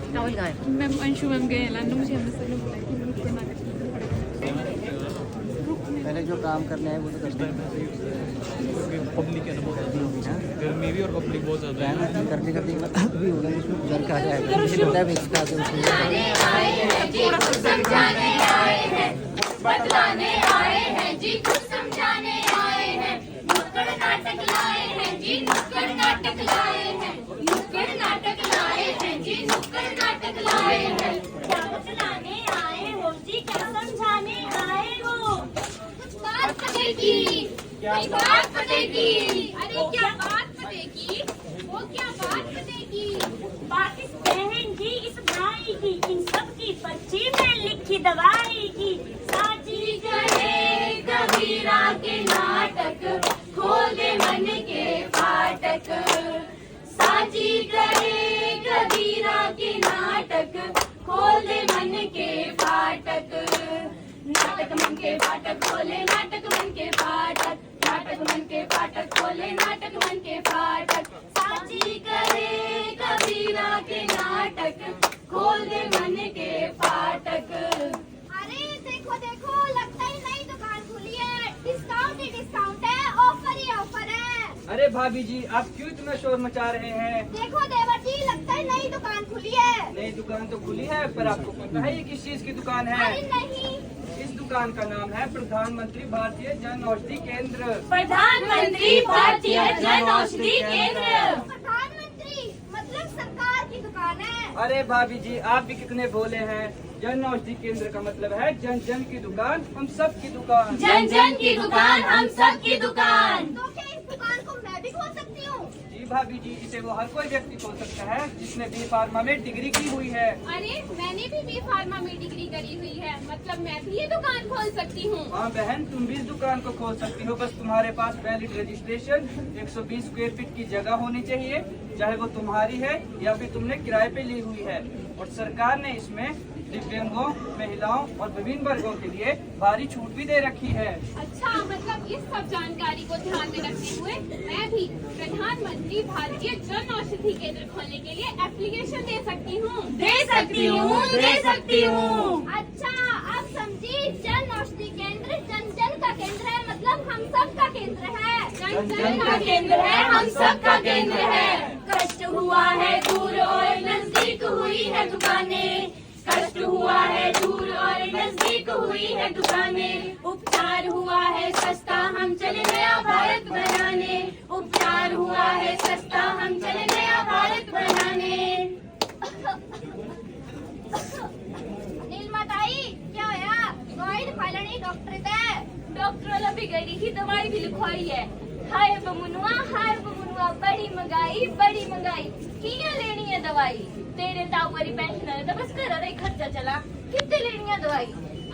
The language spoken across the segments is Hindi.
राहुल का है। मैम अंशु मैम गए लाने, मुझे हमसे बोला कि नुक्कड़ नाटक पहले जो काम करना है वो तो करना है। पब्लिक है ना बहुत ज़्यादा, गर्मी भी और पब्लिक बहुत ज़्यादा है। करते करते भी होगा, इसमें गुजर के आ जाएगा। मुझे पता है बेचता है समझाने आए हैं, बतलाने आए हैं जी, कुछ समझाने आए हैं। नुक्कड़ नाटक लाए हैं जी, नुक्कड़ नाटक लाए हैं, नुक्कड़ नाटक लाए हैं जी, नुक्कड़ नाटक लाए हैं। क्या बतलाने आए हो जी, क्या समझाने आए हो? कुछ बात पड़ेगी, कोई बात पड़ेगी। अरे क्या बात पड़ेगी? वो क्या बात पड़ेगी? बात इस बहन की, इस भाई की, इन सब की पर्ची में लिखी दवाई की। साजी करे कबीरा के नाटक, खोल दे मन के फाटक। साजी करे कबीरा के नाटक, खोल दे मन के फाटक। नाटक मन के फाटक खोले, नाटक मन के फाटक, नाटक मन के फाटक खोले, नाटक मन के फाटक। साजी करे कबीरा के नाटक, खोल दे मन के फाटक। अरे देखो देखो, लगता ही नई दुकान खुली है। डिस्काउंट ही डिस्काउंट है, ऑफर ही ऑफर है। अरे भाभी जी, आप क्यों इतना शोर मचा रहे हैं? देखो देवर जी, लगता है नई दुकान खुली है। नई दुकान तो खुली है, पर आपको पता है ये किस चीज की दुकान है? अरे नहीं। इस दुकान का नाम है प्रधानमंत्री भारतीय जन औषधि केंद्र। प्रधानमंत्री भारतीय जन औषधि केंद्र। प्रधानमंत्री मतलब सरकार की दुकान है। अरे भाभी जी, आप भी कितने भोले हैं। जन औषधि केंद्र का मतलब है जन जन की दुकान, हम सब की दुकान। जन जन की दुकान, हम सब की दुकान। तो क्या इस दुकान को मैं भी खोल सकती हूँ? जी भाभी जी, इसे वो हर कोई व्यक्ति खोल सकता है जिसने बी फार्मा में डिग्री की हुई है। अरे मैंने भी बी फार्मा में डिग्री करी हुई है, मतलब मैं भी ये दुकान खोल सकती हूँ। हाँ बहन, तुम भी इस दुकान को खोल सकती हो, बस तुम्हारे पास वैलिड रजिस्ट्रेशन, 120 स्क्वायर फीट की जगह होनी चाहिए, चाहे वो तुम्हारी है या फिर तुमने किराए पे ली हुई है। और सरकार ने इसमें दिव्यांगों, महिलाओं और विभिन्न वर्गों के लिए भारी छूट भी दे रखी है। अच्छा, मतलब इस सब जानकारी को ध्यान में रखते हुए मैं भी प्रधानमंत्री भारतीय जन औषधि केंद्र खोलने के लिए एप्लीकेशन दे सकती हूँ। दे सकती हूँ, दे सकती हूँ। अच्छा, अब समझी। जन औषधि केंद्र जन जन का केंद्र है, मतलब हम सब का केंद्र है। जन जन का केंद्र है, हम सब का केंद्र है। कष्ट हुआ है दूर और नजदीक हुई है दुकानें, कष्ट हुआ है दूर और नजदीक हुई है दुकानें। उपचार हुआ है सस्ता, हम चले नया भारत बनाने। उपचार हुआ है सस्ता, हम चले नया भारत बनाने। नीलमा ताई, क्या होया? दवाई दिखा लेनी डॉक्टर से। डॉक्टर वाला भी गई थी, दवाई भी लिखवाई है। हाय बमुनुआ, हाय बमुनुआ, बड़ी महंगाई, बड़ी महंगाई। किया लेनी है दवाई? तेरे ताऊरी पेंशन है तो बस कर रही खर्चा चला। कितने लेनी है दवाई?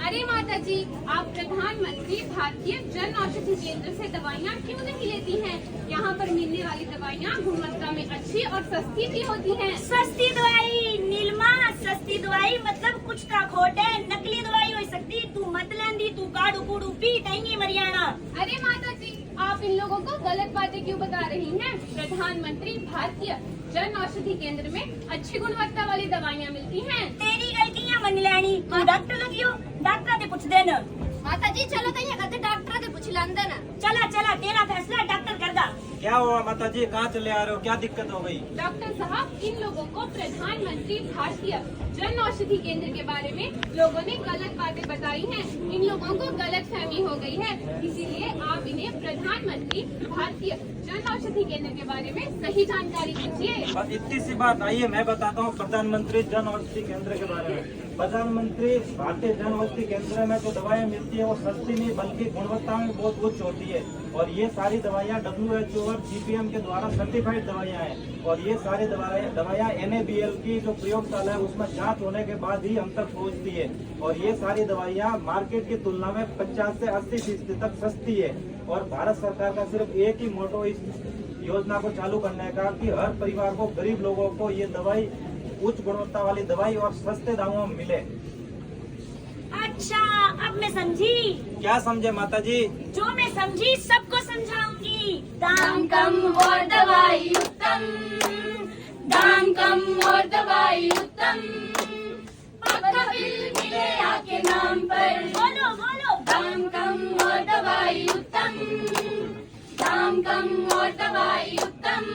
अरे माता जी, आप प्रधानमंत्री भारतीय जन औषधि केंद्र से दवाइयाँ क्यों नहीं लेती हैं? यहाँ पर मिलने वाली दवाइयाँ गुणवत्ता में अच्छी और सस्ती भी होती हैं। सस्ती दवाई नीलमा, सस्ती दवाई मतलब कुछ का खोट है। नकली दवाई हो सकती, तू मत लेंदी, तू काड़ू कूड़ू पी देंगी मरियाना। अरे माता जी, आप इन लोगों को गलत बातें क्यों बता रही हैं? प्रधानमंत्री भारतीय जन औषधि केंद्र में अच्छी गुणवत्ता वाली दवाइयाँ मिलती हैं। तेरी गलतियाँ मन लेनी, तू डॉक्टर लगियो, डॉक्टर से पूछ देना। माता जी चलो तो ये कहते डॉक्टर से पूछ लेंदे ना। चला चला, तेरा फैसला डॉक्टर कर दा। क्या हुआ माता जी, कहाँ चले आ रहे हो, क्या दिक्कत हो गई? डॉक्टर साहब, इन लोगों को प्रधानमंत्री भारतीय जन औषधि केंद्र के बारे में लोगों ने गलत बातें बताई हैं। इन लोगों को गलत फहमी हो गई है, इसीलिए आप इन्हें प्रधानमंत्री भारतीय जन औषधि केंद्र के बारे में सही जानकारी दीजिए। बस इतनी सी बात, आइए मैं बताता हूँ प्रधानमंत्री जन औषधि केंद्र के बारे में। प्रधानमंत्री भारतीय जन औषधि केंद्र में जो दवाएं मिलती है वो सस्ती नहीं बल्कि गुणवत्ता में बहुत उच्च होती है। और ये सारी दवाइयाँ WHO और GPM के द्वारा सर्टिफाइड दवाइयाँ हैं। और ये सारी दवाइयाँ NABL की जो प्रयोगशाला है उसमें जांच होने के बाद ही हम तक पहुँचती है। और ये सारी दवाइयाँ मार्केट की तुलना में 50 से 80% तक सस्ती है। और भारत सरकार का सिर्फ एक ही मोटो इस योजना को चालू करने का कि हर परिवार को, गरीब लोगों को ये दवाई, उच्च गुणवत्ता वाली दवाई और सस्ते दामों में मिले। अच्छा, अब मैं समझी। क्या समझे माता जी? जो मैं समझी सबको समझाऊंगी। दाम कम और दवाई उत्तम, दाम कम और दवाई उत्तम, पक्का बिल मिले आपके नाम पर। बोलो बोलो, दाम कम और दवाई उत्तम, दाम कम और दवाई उत्तम,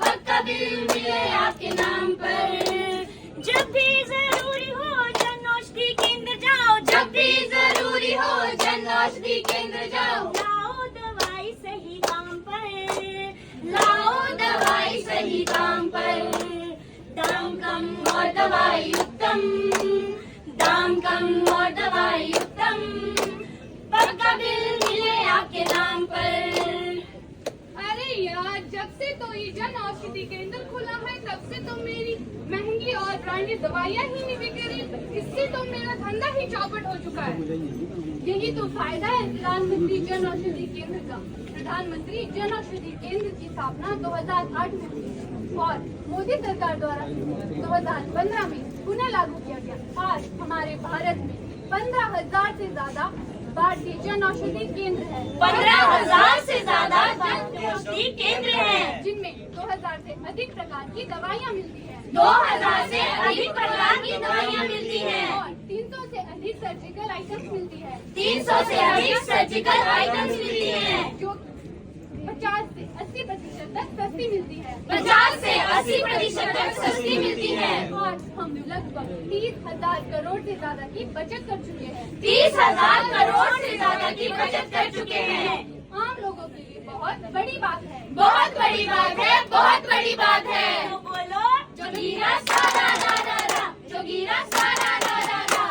पक्का बिल मिले आपके नाम पर। जब भी जरूरी हो जन औषधि केंद्र जाओ, जब भी जरूरी हो जन औषधि केंद्र जाओ। लाओ दवाई सही दाम पर, लाओ दवाई सही दाम पर। दाम कम और दवाई उत्तम, दाम कम और दवाई उत्तम, पक्का बिल मिले आपके नाम पर। अरे यार, जब से तो ये जन औषधि केंद्र खुला है तब से तो मेरी महंगी और ब्रांडेड दवाइयाँ ही नहीं बिक रही। इससे तो मेरा धंधा ही चौपट हो चुका है। यही तो फायदा है प्रधानमंत्री जन औषधि केंद्र का। प्रधानमंत्री जन औषधि केंद्र की स्थापना 2008 में हुई और मोदी सरकार द्वारा 2015 में पुनः लागू किया गया। आज हमारे भारत में 15,000 से ज्यादा भारतीय जन औषधि केंद्र है। 15,000 से ज्यादा जन औषधि केंद्र हैं, जिनमें 2,000 से अधिक प्रकार की दवाइयाँ मिलती है। 2,000 से अधिक प्रकार की दवाइयाँ मिलती हैं और 300 से अधिक सर्जिकल आइटम्स मिलती है। 300 से अधिक सर्जिकल आइटम्स मिलती हैं, जो 50 से 80% तक सस्ती मिलती है। 50 से 80% तक सस्ती मिलती है। और हम लगभग 30,000 करोड़ से ज्यादा की बचत कर चुके हैं। 30,000 करोड़ से ज्यादा की बचत कर चुके हैं। आम लोगों के लिए बहुत बड़ी बात है। बहुत बड़ी बात है, बहुत बड़ी बात है। तो बोलो, जोगीरा सारा रा रा रा, जोगीरा सारा रा रा रा।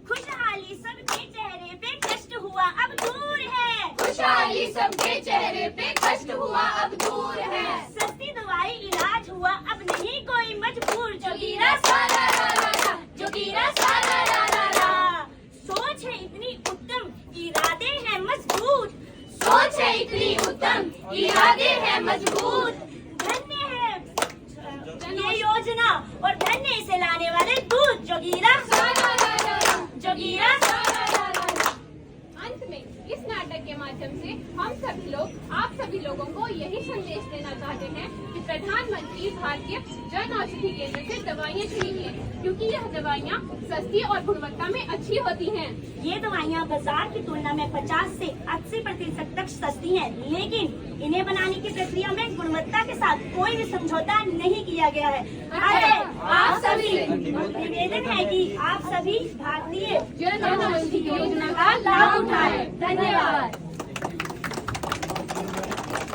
खुशहाली सबके चेहरे पे कष्ट हुआ अब दूर है, खुशहाली सबके चेहरे पे कष्ट हुआ अब दूर है। सस्ती दवाई इलाज हुआ अब नहीं कोई मजबूर, जोगीरा सारा रा रा रा, जोगीरा सारा रा रा रा। सोच है इतनी उत्तम, इरादे हैं मजबूत, सोच है इतनी उत्तम, इरादे हैं मजबूत। धन्य है ये योजना और धन्य इसे लाने वाले दूत, जोगीरा सारा रा रा रा, जोगीरा सारा रा रा रा। अंत में इस नाटक के माध्यम से हम सभी लोग आप सभी लोगों को यही संदेश देना चाहते हैं कि प्रधानमंत्री भारतीय जन औषधि केंद्र से दवाइयाँ खरीदिए, क्योंकि यह दवाइयाँ सस्ती और गुणवत्ता में अच्छी होती हैं। ये दवाइयाँ बाजार की तुलना में 50 से 80% तक सस्ती हैं, लेकिन इन्हें बनाने की प्रक्रिया में गुणवत्ता के साथ कोई भी समझौता नहीं किया गया है। आप सभी निवेदन है कि आप सभी भारतीय जन औषधि योजना का लाभ उठाएं। धन्यवाद।